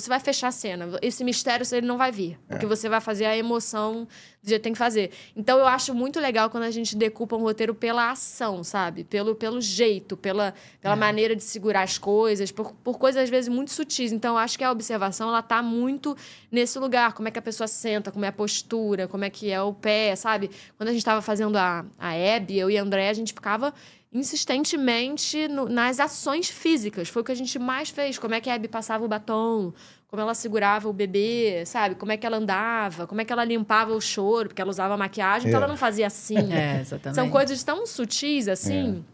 vai fechar a cena. Esse mistério ele não vai vir. Porque você vai fazer a emoção do jeito que tem que fazer. Então, eu acho muito legal quando a gente decupa um roteiro pela ação, sabe? Pelo jeito, pela maneira de segurar as coisas, por coisas, às vezes, muito sutis. Então, eu acho que a observação, ela tá muito nesse lugar. Como é que a pessoa senta, como é a postura, como é que é o pé, sabe? Quando a gente estava fazendo a Abby, eu e a André, a gente ficava insistentemente nas ações físicas. Foi o que a gente mais fez. Como é que a Abby passava o batom, como ela segurava o bebê, sabe? Como é que ela andava, como é que ela limpava o choro, porque ela usava maquiagem, então ela não fazia assim. Exatamente. São coisas tão sutis, assim...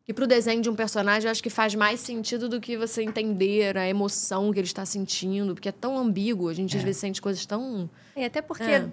que pro desenho de um personagem, eu acho que faz mais sentido do que você entender a emoção que ele está sentindo, porque é tão ambíguo, a gente às vezes sente coisas tão... Até porque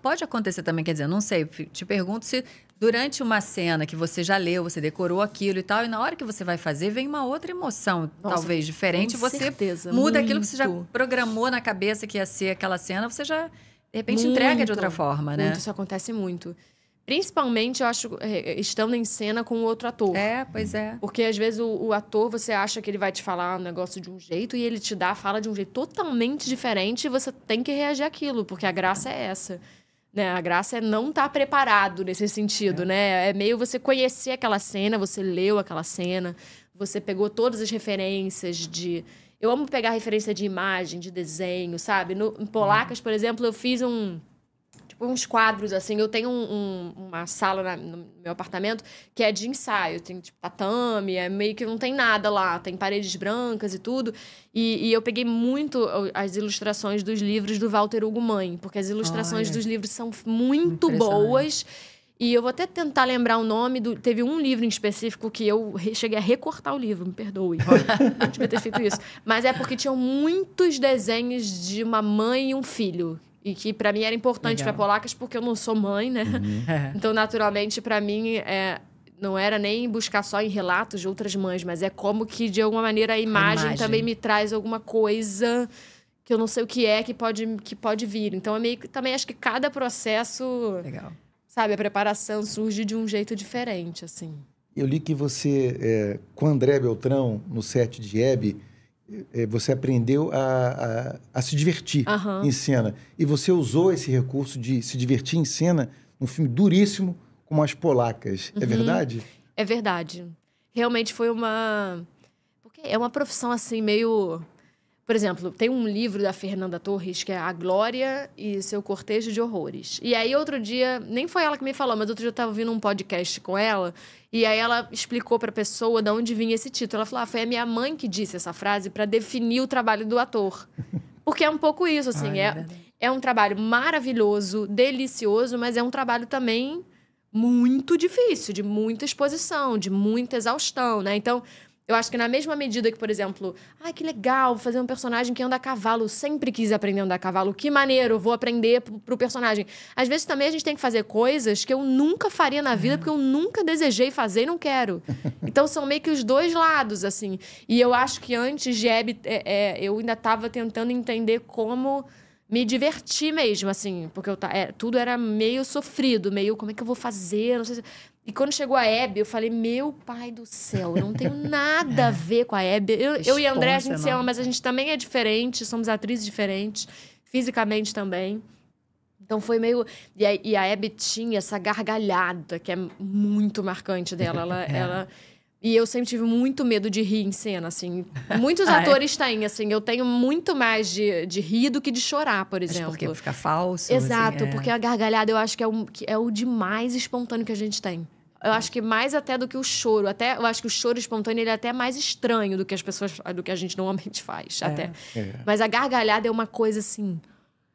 pode acontecer também, quer dizer, não sei, te pergunto se durante uma cena que você já leu, você decorou aquilo e tal, e na hora que você vai fazer, vem uma outra emoção, talvez diferente, você certeza, muda muito. aquilo que você já programou na cabeça que ia ser aquela cena, você já, de repente, entrega de outra forma, né? Muito, isso acontece muito. Principalmente, eu acho, estando em cena com o outro ator. Pois é. Porque, às vezes, o ator, você acha que ele vai te falar um negócio de um jeito e ele te dá a fala de um jeito totalmente diferente e você tem que reagir àquilo, porque a graça é essa. Né? A graça é não estar preparado nesse sentido, né? É meio você conhecer aquela cena, você leu aquela cena, você pegou todas as referências de... Eu amo pegar referência de imagem, de desenho, sabe? Em Polacas, por exemplo, eu fiz uns quadros, assim. Eu tenho uma sala no meu apartamento que é de ensaio. Tem, tipo, tatame, meio que não tem nada lá. Tem paredes brancas e tudo. E eu peguei muito as ilustrações dos livros do Walter Hugo Mãe. Porque as ilustrações dos livros são muito boas. E eu vou até tentar lembrar o nome. Teve um livro em específico que eu cheguei a recortar o livro, me perdoe. Não devia ter feito isso. Mas é porque tinham muitos desenhos de uma mãe e um filho. E que, para mim, era importante para Polacas, porque eu não sou mãe, né? Então, naturalmente, para mim, não era nem buscar só em relatos de outras mães, mas é como que, de alguma maneira, a imagem também me traz alguma coisa que eu não sei o que é, que pode vir. Então, também acho que cada processo... Legal. Sabe, a preparação surge de um jeito diferente, assim. Eu li que você, com André Beltrão, no set de Abby, você aprendeu a se divertir em cena. E você usou esse recurso de se divertir em cena num filme duríssimo como As Polacas. É verdade? É verdade. Realmente foi porque é uma profissão, assim, meio... Por exemplo, tem um livro da Fernanda Torres, que é A Glória e Seu Cortejo de Horrores. E aí, outro dia, nem foi ela que me falou, mas outro dia eu estava ouvindo um podcast com ela, e aí ela explicou para a pessoa de onde vinha esse título. Ela falou, foi a minha mãe que disse essa frase para definir o trabalho do ator. Porque é um pouco isso, assim, é um trabalho maravilhoso, delicioso, mas é um trabalho também muito difícil, de muita exposição, de muita exaustão, né? Então... Eu acho que na mesma medida que, por exemplo... que legal, fazer um personagem que anda a cavalo. Eu sempre quis aprender a andar a cavalo. Que maneiro, vou aprender pro personagem. Às vezes, também, a gente tem que fazer coisas que eu nunca faria na vida, porque eu nunca desejei fazer e não quero. Então, são meio que os dois lados, assim. E eu acho que antes de Abby, eu ainda estava tentando entender como me divertir mesmo, assim. Porque tudo era meio sofrido, meio... Como é que eu vou fazer? Não sei se... E quando chegou a Abby, eu falei, meu pai do céu, eu não tenho nada a ver com a Abby. Eu e a André, a gente se ama, mas a gente também é diferente, somos atrizes diferentes, fisicamente também. Então foi meio... E a Abby tinha essa gargalhada, que é muito marcante dela. Ela E eu sempre tive muito medo de rir em cena, assim. Muitos atores têm, assim. Eu tenho muito mais de rir do que de chorar, por exemplo. Mas porque fica falso. Exato, assim, porque a gargalhada eu acho que é o de mais espontâneo que a gente tem. Eu acho que mais até do que o choro. Até, eu acho que o choro espontâneo ele é até mais estranho do que do que a gente normalmente faz. Até. Mas a gargalhada é uma coisa assim...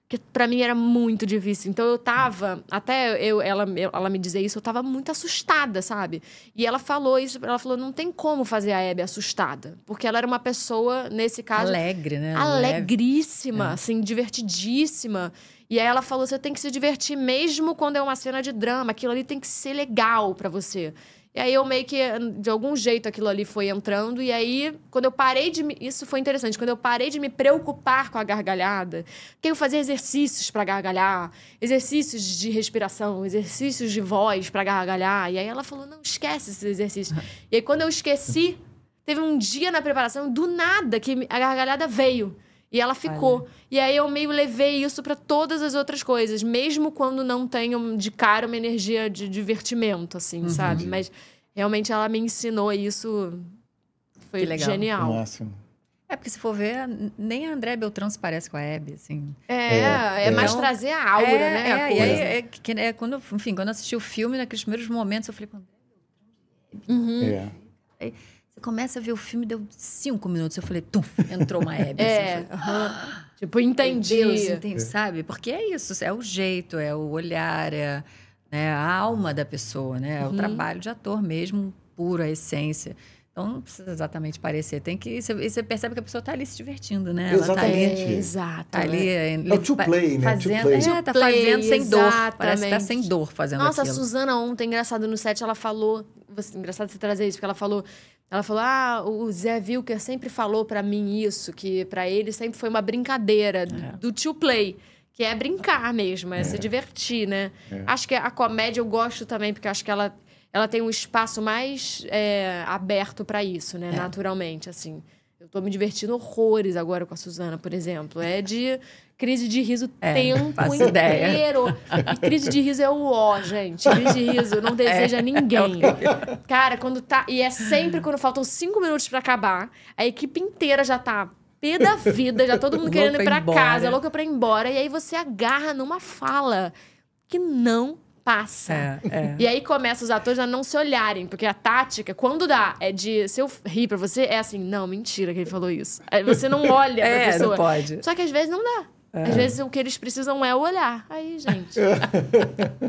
que pra mim era muito difícil. Então eu tava... Até ela me dizer isso, eu tava muito assustada, sabe? E ela falou isso, ela falou, não tem como fazer a Abby assustada. Porque ela era uma pessoa, nesse caso... Alegre, né? Alegríssima, assim, divertidíssima. E aí ela falou, você tem que se divertir mesmo quando é uma cena de drama. Aquilo ali tem que ser legal pra você. E aí eu meio que, de algum jeito, aquilo ali foi entrando. E aí, quando eu parei de... Isso foi interessante. Quando eu parei de me preocupar com a gargalhada, porque eu fazia exercícios pra gargalhar, exercícios de respiração, exercícios de voz pra gargalhar. E aí ela falou, não, esquece esses exercícios. E aí, quando eu esqueci, teve um dia na preparação, do nada, que a gargalhada veio. E ela ficou. Olha. E aí eu meio levei isso pra todas as outras coisas. Mesmo quando não tenho de cara uma energia de divertimento, assim, sabe? Mas realmente ela me ensinou isso. Foi genial. Máximo. Porque se for ver, nem a André Beltrão se parece com a Abby, assim. É mais então, trazer a aura, né? E aí, quando eu assisti o filme, naqueles primeiros momentos, eu falei, André Beltrão. Aí, você começa a ver o filme, deu 5 minutos. Eu falei, entrou uma Abby. Tipo, entendi. Deus, sabe? Porque é isso, é o jeito, é o olhar, é a alma da pessoa, né? É o trabalho de ator mesmo, puro, a essência. Então, não precisa exatamente parecer. Tem que... Você percebe que a pessoa está ali se divertindo, né? Exatamente. Ela tá ali, exato. Tá ali, é o to play, né? Fazendo, tá fazendo sem dor. Parece que tá sem dor fazendo aquilo. Nossa, a Suzana ontem, engraçado, no set, ela falou... Engraçado você trazer isso, porque ela falou, o Zé Wilker sempre falou pra mim isso, que pra ele sempre foi uma brincadeira do to play, que é brincar mesmo, é se divertir, né? Acho que a comédia eu gosto também, porque acho que ela tem um espaço mais aberto pra isso, né? Naturalmente, assim. Eu tô me divertindo horrores agora com a Suzana, por exemplo. É de crise de riso o tempo inteiro. E crise de riso é o ó, gente. Crise de riso não deseja ninguém. Cara, quando tá... E é sempre quando faltam 5 minutos pra acabar, a equipe inteira já tá pé da vida, já todo mundo querendo ir pra casa, louca pra ir embora. E aí você agarra numa fala que não passa. E aí começa os atores a não se olharem, porque a tática, quando dá, é de... Se eu rir pra você, é assim, não, mentira que ele falou isso. Aí você não olha pra pessoa. Não pode. Só que às vezes não dá. Às vezes o que eles precisam é olhar. Aí, gente,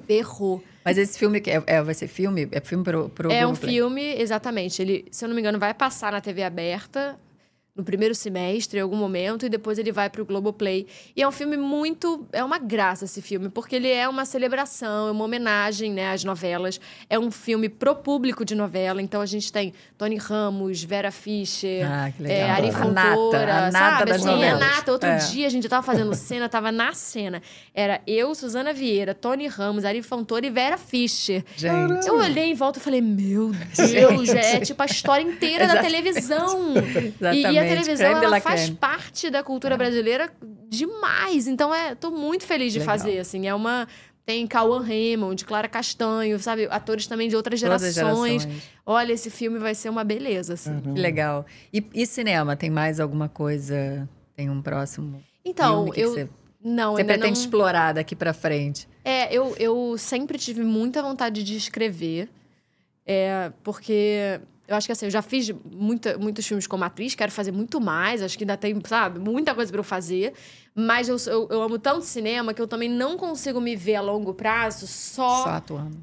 ferrou. Mas esse filme, vai ser filme? É filme pro É um filme, exatamente. Ele, se eu não me engano, vai passar na TV aberta no primeiro semestre, em algum momento, e depois ele vai pro Globoplay. E é um filme muito... É uma graça esse filme, porque ele é uma celebração, é uma homenagem, né, às novelas. É um filme pro público de novela, então a gente tem Tony Ramos, Vera Fischer, que legal. Ari Fontoura, a nata das novelas. A nata. Outro dia a gente tava fazendo cena, tava na cena. Era eu, Suzana Vieira, Tony Ramos, Ari Fontoura e Vera Fischer. Gente. Eu olhei em volta e falei, meu Deus, é tipo a história inteira da televisão. E a televisão, ela faz parte da cultura brasileira demais. Então, tô muito feliz de fazer, assim. Tem Cauã Raymond, Clara Castanho, sabe? Atores também de outras gerações. Olha, esse filme vai ser uma beleza, assim. Que legal. E cinema? Tem mais alguma coisa? Tem um próximo então, filme você pretende explorar daqui pra frente? Eu sempre tive muita vontade de escrever. Porque... Eu acho que assim, eu já fiz muitos filmes como atriz, quero fazer muito mais, acho que ainda tem, sabe, muita coisa pra eu fazer. Mas eu amo tanto cinema que eu também não consigo me ver a longo prazo só atuando.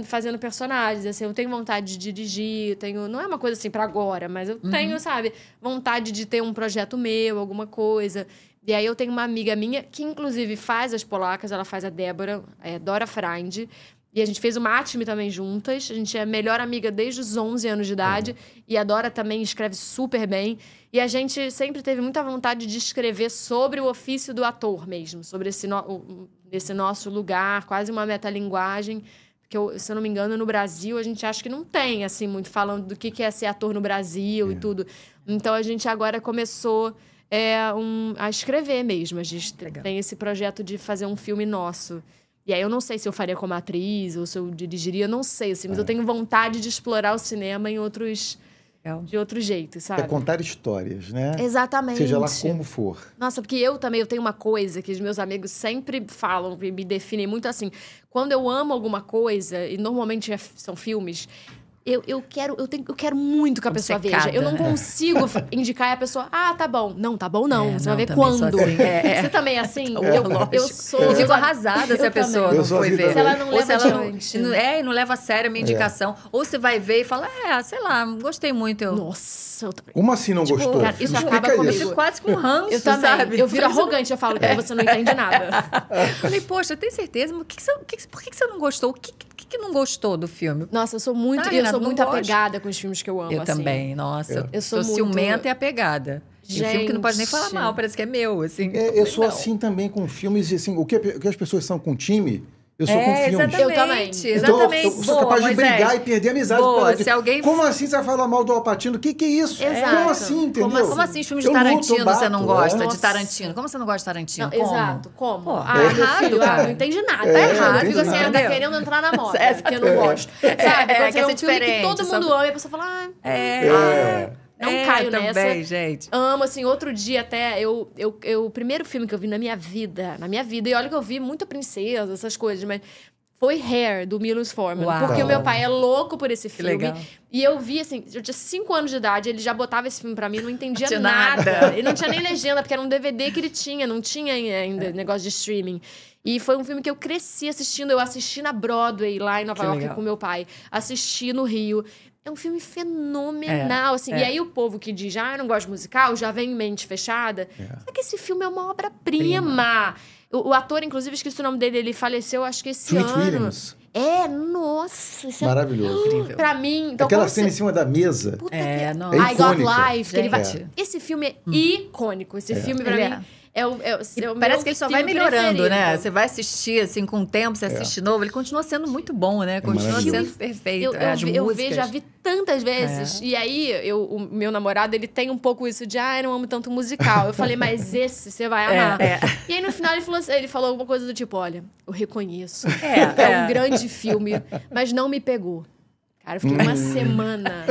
Fazendo personagens. Assim, eu tenho vontade de dirigir, não é uma coisa assim pra agora, mas eu tenho, sabe, vontade de ter um projeto meu, alguma coisa. E aí eu tenho uma amiga minha que, inclusive, faz as polacas, ela faz a Débora, Dora Freund. E a gente fez uma Atme também juntas. A gente é melhor amiga desde os 11 anos de idade. E a Dora também escreve super bem. E a gente sempre teve muita vontade de escrever sobre o ofício do ator mesmo. Sobre esse nosso lugar, quase uma metalinguagem. Porque, se eu não me engano, no Brasil, a gente acha que não tem, assim, muito falando do que é ser ator no Brasil e tudo. Então, a gente agora começou a escrever mesmo. A gente tem esse projeto de fazer um filme nosso. E aí eu não sei se eu faria como atriz ou se eu dirigiria, eu não sei, assim, mas eu tenho vontade de explorar o cinema em de outros jeitos, sabe? É contar histórias, né? Exatamente. Seja lá como for. Nossa, porque eu tenho uma coisa que os meus amigos sempre falam e me definem muito assim. Quando eu amo alguma coisa, e normalmente são filmes, eu quero muito que a pessoa veja. Eu não consigo indicar e a pessoa, tá bom. Não, tá bom não. Você vai ver quando. Assim. Você também é assim? Eu sou... Eu fico arrasada se a pessoa não foi ver. Se ela não leva adiante. E não leva a sério a minha indicação. Ou você vai ver e fala, sei lá, gostei muito. Nossa, eu também. Como assim não gostou? Cara, isso acaba comigo. Eu fico quase com ranço, eu também. sabe? Eu viro arrogante, eu falo que você não entende nada. Falei, poxa, tem certeza? Mas por que você não gostou? O que não gostou do filme? Nossa, eu sou muito apegada com os filmes que eu amo. Eu também, nossa. Eu sou muito ciumenta e apegada. Gente. E filme que não pode nem falar mal, parece que é meu, assim. Eu sou assim também com filmes, assim, o que as pessoas são com time, eu sou com filmes. Eu também. Exatamente. Eu sou capaz de brigar e perder a amizade. Se alguém... Como assim você vai falar mal do Al Pacino? O que é isso? Exato. Como assim, entendeu? Como assim, os filmes de Tarantino você não gosta de Tarantino? Como você não gosta de Tarantino? Não, exato. Como? Meu filho, não entendi nada. Tá errado. Eu fico assim, tá querendo entrar na moda, que eu não gosto. Sabe? Quando é um filme que todo mundo ama e a pessoa fala, não caio nessa. Também, gente. Amo, assim, outro dia até, o primeiro filme que eu vi na minha vida, e olha que eu vi muita princesa, essas coisas, mas foi Hair, do Milos Forman. Uau. Porque o meu pai é louco por esse filme. Legal. E eu vi, assim, eu tinha 5 anos de idade, ele já botava esse filme pra mim, não entendia nada. Ele não tinha nem legenda, porque era um DVD que ele tinha, não tinha ainda negócio de streaming. E foi um filme que eu cresci assistindo, eu assisti na Broadway, lá em Nova York, com meu pai. Assisti no Rio. É um filme fenomenal, assim. E aí o povo que diz, eu não gosto de musical, já vem em mente fechada. Só que esse filme é uma obra-prima. O ator, inclusive, esqueci o nome dele, ele faleceu, acho que esse ano. Williams. Nossa. Isso maravilhoso. Incrível. Pra mim... Então, aquela cena em cima da mesa. Puta nossa. I Got Life. Que ele vai... Gente. Esse filme é icônico. Esse filme, pra mim... Parece que ele só vai melhorando, preferido. né? Você vai assistir, assim, com o tempo, você assiste novo, ele continua sendo muito bom, né? Continua sendo perfeito. Eu já vi tantas vezes. E aí, o meu namorado, ele tem um pouco isso de, eu não amo tanto musical. Eu falei, mas esse você vai amar. E aí, no final, ele falou alguma coisa do tipo, olha, eu reconheço. É um grande filme, mas não me pegou. Cara, eu fiquei uma semana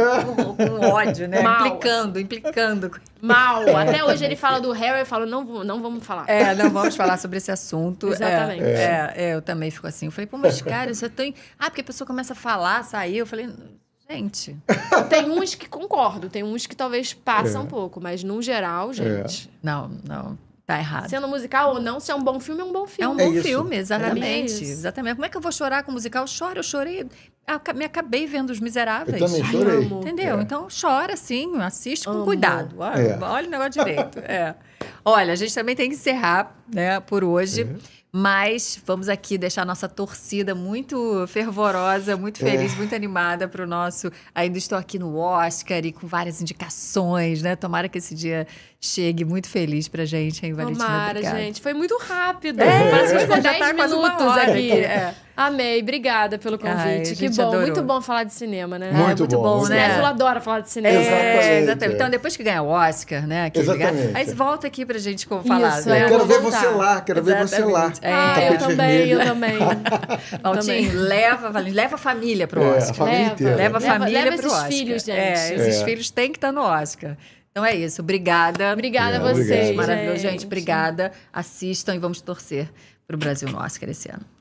com ódio, né? Mal, implicando. Mal. Até hoje ele fala do Harry, eu falo, não vamos falar. Não vamos falar sobre esse assunto. Exatamente. Eu também fico assim. Eu falei, mas cara, isso é tão... porque a pessoa começa a falar, sair. Eu falei, gente... Tem uns que concordo, tem uns que talvez passam um pouco, mas no geral, gente... Não. Tá errado. Sendo musical ou não, se é um bom filme, é um bom filme. É um bom filme, exatamente. Exatamente. Como é que eu vou chorar com musical? Eu chorei. Me acabei vendo Os Miseráveis. Eu também chorei. Entendeu? Então chora, sim, assiste com cuidado. Olha o negócio direito. Olha, a gente também tem que encerrar, né, por hoje. Mas vamos aqui deixar nossa torcida muito fervorosa, muito feliz, muito animada para o nosso... Ainda estou aqui no Oscar e com várias indicações, né? Tomara que esse dia chegue muito feliz pra gente, hein, Valentina? Tomara, obrigada. gente. Foi muito rápido. Parece que ficou 10 minutos aqui. Amei. Obrigada pelo convite. Que bom. Adorou. Muito bom falar de cinema, né? Muito bom, né? Eu adoro falar de cinema. Exatamente. Então, depois que ganhar o Oscar, né? Aí você volta aqui pra gente falar. Isso, né? Eu quero ver você lá, ver você lá. Eu também. Valtinho, leva a família pro Oscar. A família inteira. Leva a família pro Oscar. Esses filhos, gente. Esses filhos têm que estar no Oscar. Então é isso. Obrigada. Obrigada a vocês. Maravilhoso, gente. Obrigada. Assistam e vamos torcer pro Brasil no Oscar esse ano.